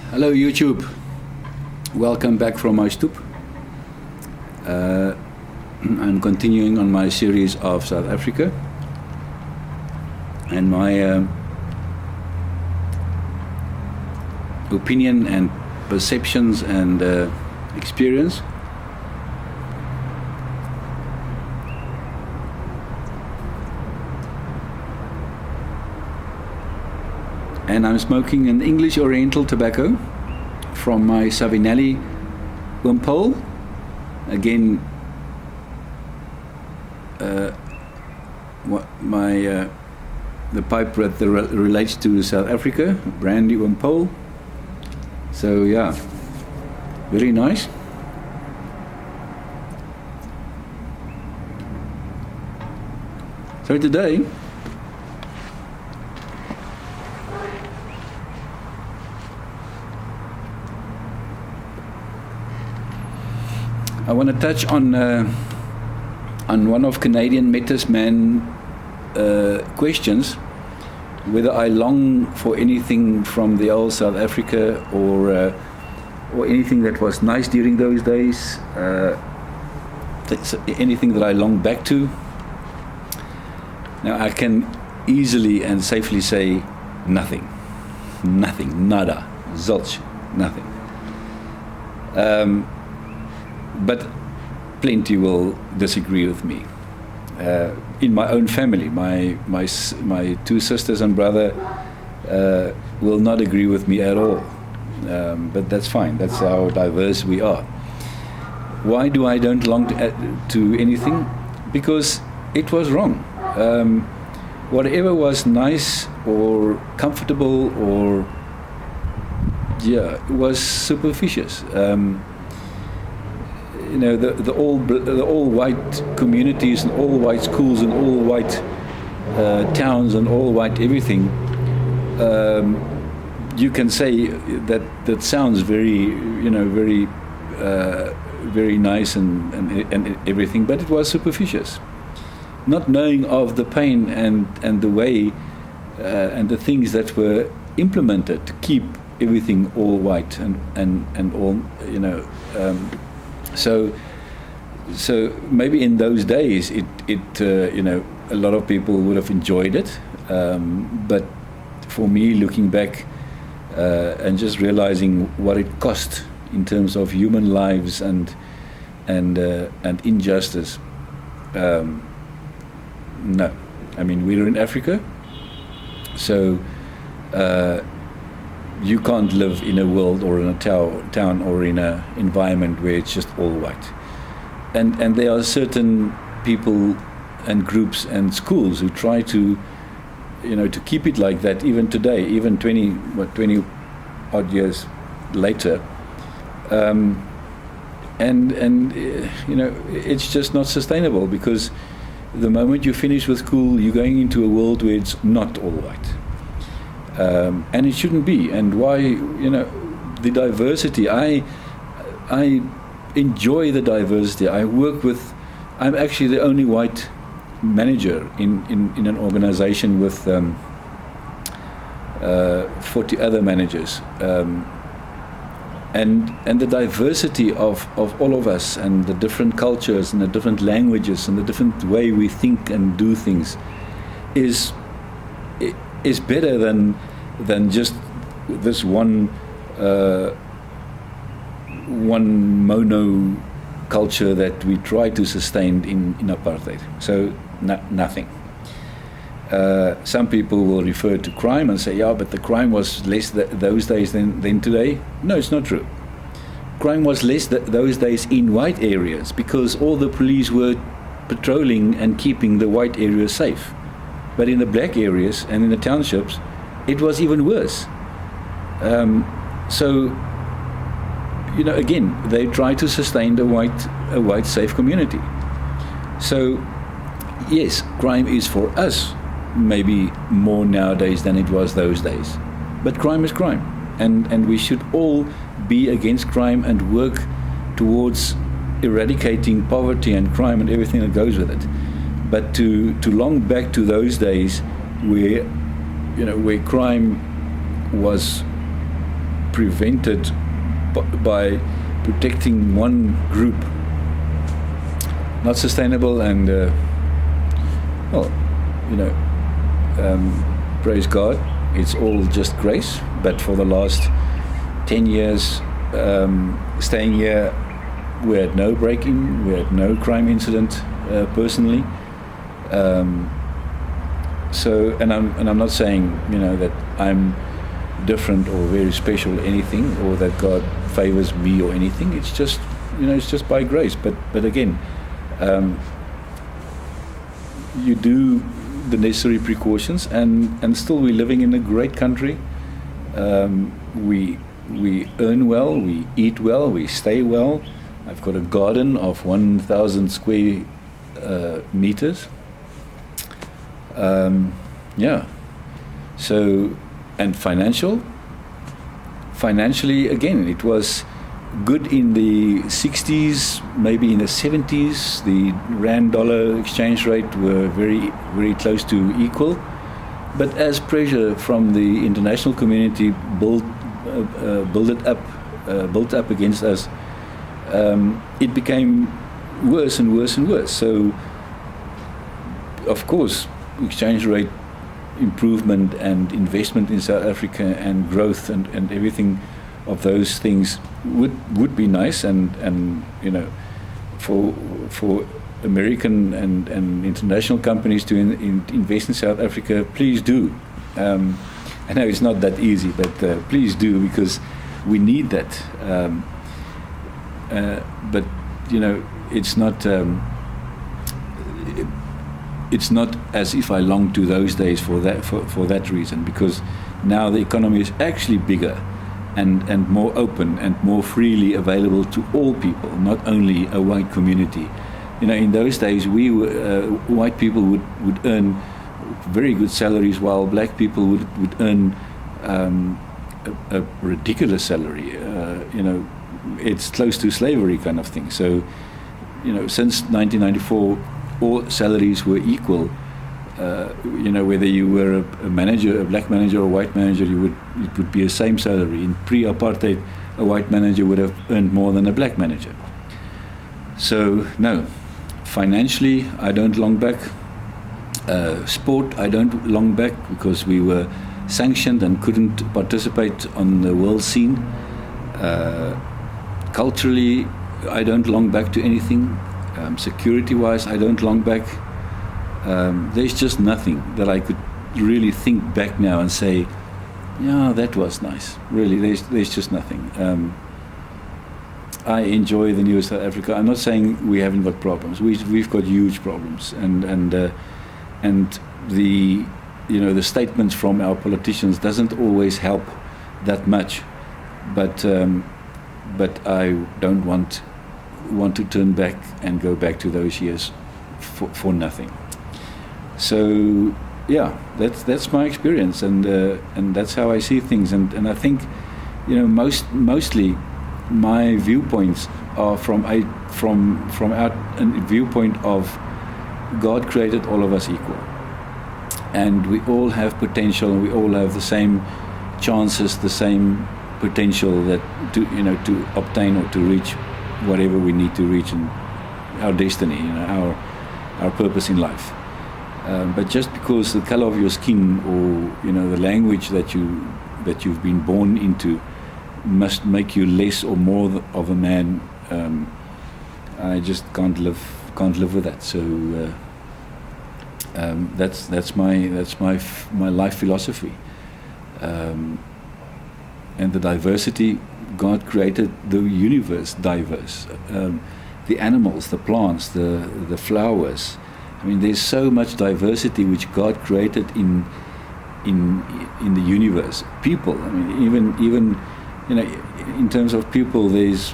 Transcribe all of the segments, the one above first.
Hello YouTube, welcome back from my stoep. I'm continuing on my series of South Africa and my opinion and perceptions and experience. And I'm smoking an English Oriental tobacco from my Savinelli Wimpole. Again, the pipe that relates to South Africa, brandy Wimpole. So yeah, very nice. So today, I want to touch on one of Canadian Metis Man questions, whether I long for anything from the old South Africa or anything that was nice during those days, anything that I long back to. Now I can easily and safely say nothing, nada, zilch, nothing. But plenty will disagree with me. In my own family, my two sisters and brother will not agree with me at all. But that's fine. That's how diverse we are. Why do I don't belong to anything? Because it was wrong. Whatever was nice or comfortable or was superficious. You know, the all white communities and all white schools and all white towns and all white everything. You can say that sounds very, very nice and everything, but it was superficious. Not knowing of the pain and the way and the things that were implemented to keep everything all white and all, So maybe in those days, a lot of people would have enjoyed it. But for me, looking back and just realizing what it cost in terms of human lives and injustice, no. I mean, we're in Africa, so you can't live in a world or in a town or in an environment where it's just all white. And there are certain people and groups and schools who try to, to keep it like that even today, even 20 odd years later. It's just not sustainable, because the moment you finish with school, you're going into a world where it's not all white. And it shouldn't be. And why, the diversity, I enjoy the diversity. I'm actually the only white manager in an organization with 40 other managers. And the diversity of all of us, and the different cultures and the different languages and the different way we think and do things is better than just this one mono culture that we try to sustain in apartheid. So nothing. Some people will refer to crime and say, yeah, but the crime was less those days than today. No, it's not true. Crime was less those days in white areas, because all the police were patrolling and keeping the white areas safe. But in the black areas and in the townships, it was even worse. Again, they try to sustain a white safe community. So, yes, crime is for us maybe more nowadays than it was those days. But crime is crime. And we should all be against crime and work towards eradicating poverty and crime and everything that goes with it. But to long back to those days where crime was prevented by protecting one group. Not sustainable, and well, praise God, it's all just grace. But for the last 10 years staying here, we had no break-in, we had no crime incident personally. So, and I'm not saying that I'm different or very special or anything, or that God favors me or anything. It's just it's just by grace. But again, you do the necessary precautions, and still we're living in a great country. We earn well, we eat well, we stay well. I've got a garden of 1,000 square meters. So, and financially, again, it was good in the 60s, maybe in the 70s. The rand-dollar exchange rate were very, very close to equal. But as pressure from the international community built up against us, it became worse and worse and worse. So, of course, exchange rate improvement and investment in South Africa and growth and everything of those things would be nice, and for American and international companies to invest in South Africa, please do. I know it's not that easy, but please do, because we need that. But it's not as if I long to those days for that reason, because now the economy is actually bigger and more open and more freely available to all people, not only a white community. In those days, white people would earn very good salaries, while black people would earn a ridiculous salary. It's close to slavery kind of thing. So, since 1994, all salaries were equal. Whether you were a manager, a black manager or a white manager, it would be the same salary. In pre-apartheid, a white manager would have earned more than a black manager. So, no, financially, I don't long back. Sport, I don't long back, because we were sanctioned and couldn't participate on the world scene. Culturally, I don't long back to anything. Security-wise, I don't long back. There's just nothing that I could really think back now and say, yeah, that was nice. Really, there's just nothing. I enjoy the new South Africa. I'm not saying we haven't got problems. We've got huge problems, and the the statements from our politicians doesn't always help that much. But I don't want to turn back and go back to those years for nothing. So yeah, that's my experience, and that's how I see things, and I think mostly my viewpoints are from a viewpoint of God created all of us equal, and we all have potential, and we all have the same chances, the same potential that to obtain or to reach whatever we need to reach, in our destiny, our purpose in life. But just because the color of your skin or the language that you've been born into must make you less or more of a man, I just can't live with that. So that's my life philosophy. And the diversity, God created the universe diverse. The animals, the plants, the flowers. I mean, there's so much diversity which God created in the universe. People, I mean, even in terms of people, there's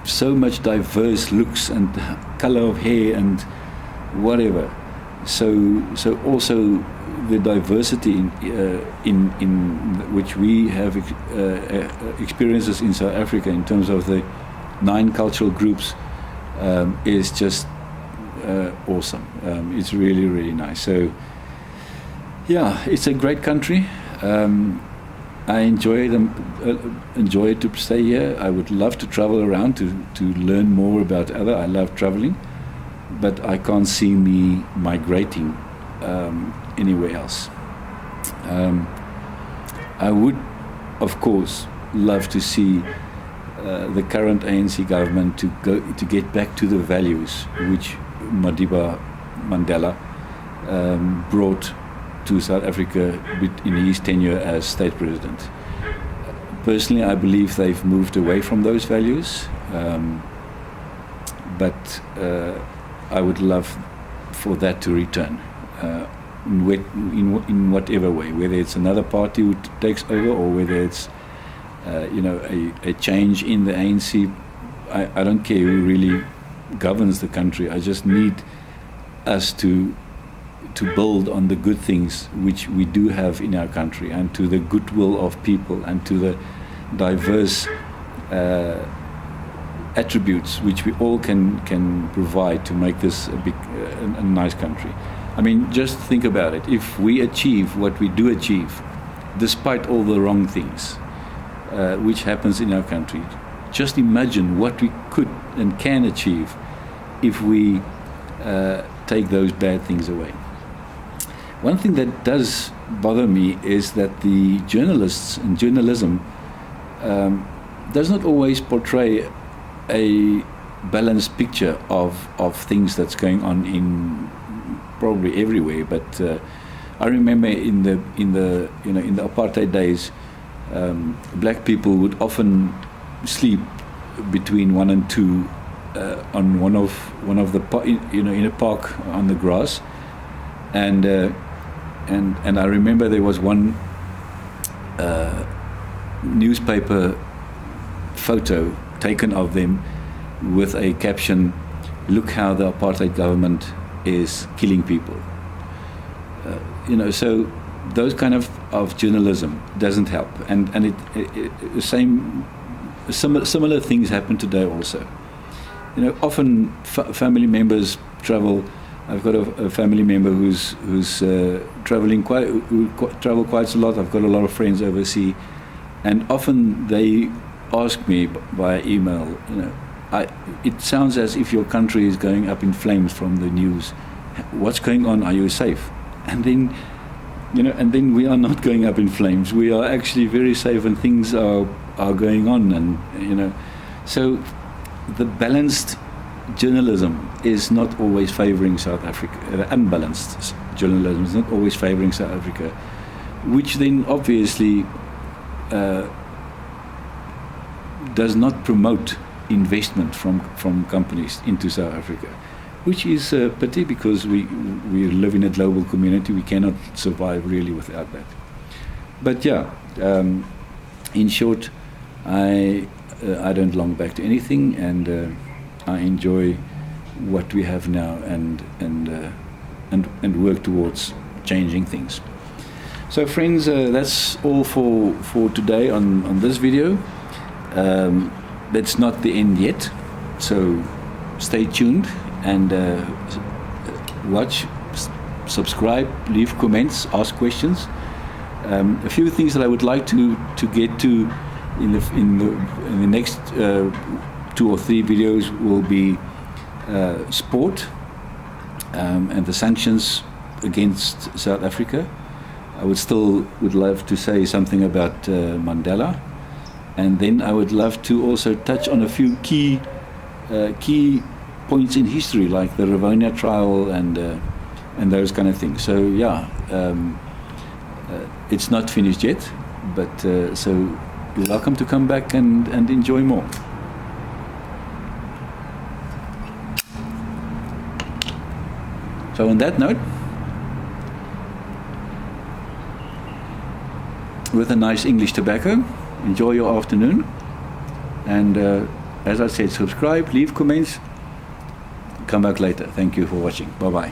so much diverse looks and color of hair and whatever. So also the diversity in which we have experiences in South Africa in terms of the 9 cultural groups is just awesome. It's really, really nice. So yeah, it's a great country. I enjoy to stay here. I would love to travel around to learn more about other. I love traveling, but I can't see me migrating anywhere else. I would, of course, love to see the current ANC government to get back to the values which Madiba Mandela brought to South Africa in his tenure as state president. Personally, I believe they've moved away from those values, but I would love for that to return in whatever way, whether it's another party who takes over or whether it's a change in the ANC. I don't care who really governs the country. I just need us to build on the good things which we do have in our country, and to the goodwill of people, and to the diverse attributes which we all can provide to make this a nice country. I mean, just think about it. If we achieve what we do achieve, despite all the wrong things which happens in our country, just imagine what we could and can achieve if we take those bad things away. One thing that does bother me is that the journalists and journalism does not always portray a balanced picture of things that's going on in probably everywhere. But I remember in the apartheid days, black people would often sleep between 1 and 2 on one of the in a park on the grass, and I remember there was one newspaper photo taken of them with a caption, "Look how the apartheid government is killing people." So those kind of journalism doesn't help, and similar things happen today also. Often family members travel. I've got a family member who's travel quite a lot. I've got a lot of friends overseas, and often they ask me by email, it sounds as if your country is going up in flames from the news. What's going on? Are you safe? And then we are not going up in flames. We are actually very safe, and things are going on, and so the balanced journalism is not always favoring South Africa. The unbalanced journalism is not always favoring South Africa, which then obviously does not promote investment from companies into South Africa, which is a pity, because we live in a global community. We cannot survive really without that. But yeah, in short, I don't long back to anything, and I enjoy what we have now, and work towards changing things. So friends, that's all for today on this video. That's not the end yet, so stay tuned and watch, subscribe, leave comments, ask questions. A few things that I would like to get to in the next 2 or 3 videos will be sport and the sanctions against South Africa. I would love to say something about Mandela, and then I would love to also touch on a few key points in history, like the Rivonia trial and those kind of things. So yeah, it's not finished yet, but so you're welcome to come back and enjoy more. So on that note, with a nice English tobacco, enjoy your afternoon, and as I said, subscribe, leave comments, come back later. Thank you for watching. Bye bye.